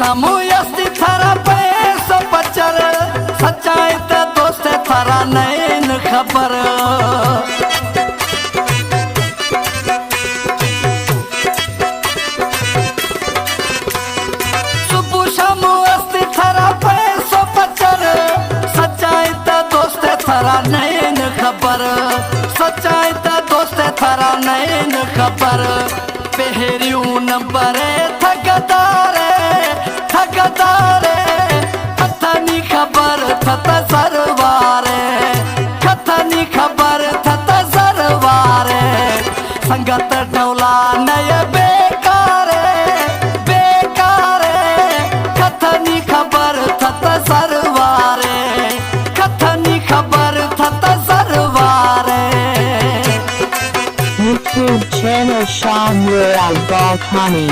सामू अस्ति थारा पैसो पचर सच्चाई ते दोस्त थारा नैन खबर सुबह शाम अस्ति थारा पैसो पचर सच्चाई ते दोस्त थारा नैन खबर सच्चाई ते दोस्त थारा नैन खबर पहरियूं नंबरे ठगदारे ठगदारे कथनी खबर थत सरवारे कथनी खबर थत सरवारे संगत डौला नय बेकारे बेकारे कथनी खबर थत सरवारे कथनी खबर थत सरवारे YouTube channel Shamrual Balkani